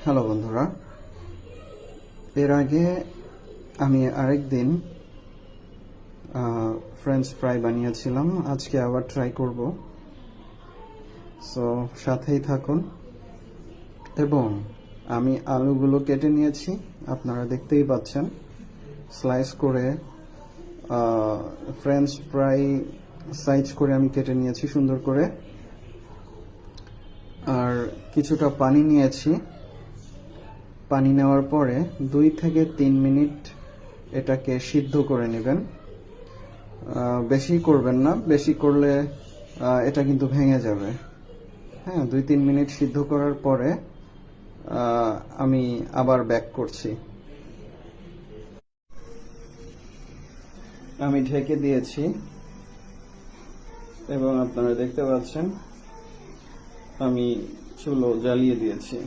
Hello বন্ধুরা, এর আগে আমি আরেকদিন ফ্রেঞ্চ ফ্রাই বানিয়েছিলাম। আজকে আবার ট্রাই করব, সো সাথেই থাকুন। এবং আমি আলুগুলো কেটে নিয়েছি, আপনারা দেখতেই পাচ্ছেন। স্লাইস করে ফ্রেঞ্চ ফ্রাই সাইজ করে আমি কেটে নিয়েছি সুন্দর করে। আর কিছুটা পানি নিয়েছি। পানি নেওয়ার পরে 2 থেকে 3 মিনিট এটাকে সিদ্ধ করে নেবেন। বেশি করবেন না, বেশি করলে এটা কিন্তু ভেঙে যাবে। হ্যাঁ, 2-3 মিনিট সিদ্ধ করার পরে আমি আবার ব্যাক করছি। আমি ঢেকে দিয়েছি এবং আপনারা দেখতে পাচ্ছেন আমি চুলো জ্বালিয়ে দিয়েছি।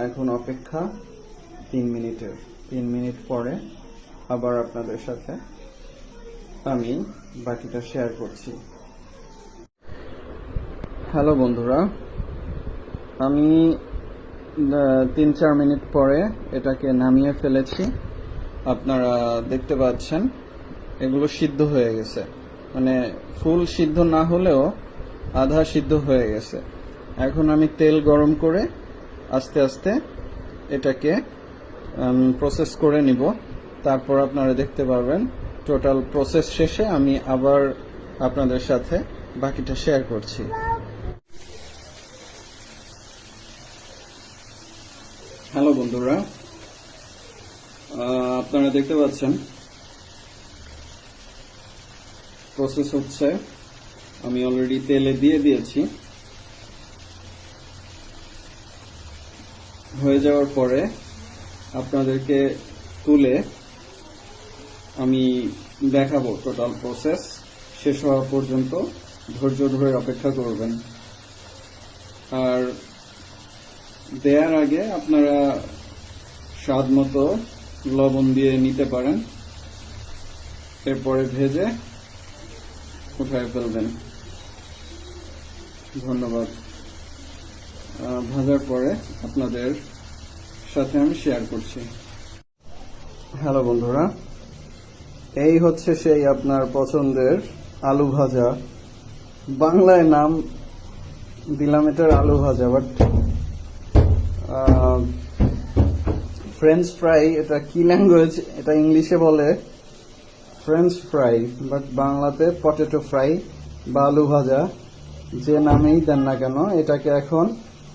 এখন অপেক্ষা 3 মিনিটের। 3 মিনিট পরে আবার আপনাদের সাথে আমি বাকিটা শেয়ার করছি। হ্যালো বন্ধুরা, আমি 3-4 মিনিট পরে এটাকে নামিয়ে ফেলেছি। আপনারা দেখতে পাচ্ছেন এগুলো সিদ্ধ হয়ে গেছে, মানে ফুল সিদ্ধ না হলেও আধা সিদ্ধ হয়ে গেছে। এখন আমি তেল গরম করে আস্তে আস্তে এটাকে প্রসেস করে নিব। তারপর আপনারা দেখতে পারবেন টোটাল প্রসেস শেষে আমি আবার আপনাদের সাথে বাকিটা শেয়ার করছি। হ্যালো বন্ধুরা, আপনারা দেখতে পাচ্ছেন প্রসেস হচ্ছে। আমি অলরেডি তেলে দিয়ে দিয়েছি। হয়ে যাওয়ার পরে আপনাদেরকে তুলে আমি দেখাবো। টোটাল প্রসেস শেষ হওয়া পর্যন্ত ধৈর্য ধরে অপেক্ষা করবেন। আর দেওয়ার আগে আপনারা স্বাদ মতো লবণ দিয়ে নিতে পারেন, এরপরে ভেজে উঠায় ফেলবেন। ধন্যবাদ। ভাজার পরে আপনাদের সাথে আমি শেয়ার করছি। হ্যালো বন্ধুরা, এই হচ্ছে সেই আপনার পছন্দের আলু ভাজা। বাংলায় নাম দিলাম এটার আলু ভাজা, বাট ফ্রেঞ্চ ফ্রাই। এটা কি ল্যাঙ্গুয়েজ? এটা ইংলিশে বলে ফ্রেঞ্চ ফ্রাই, বাট বাংলাতে পটেটো ফ্রাই বা আলু ভাজা। যে নামেই দেন না কেন, এটাকে এখন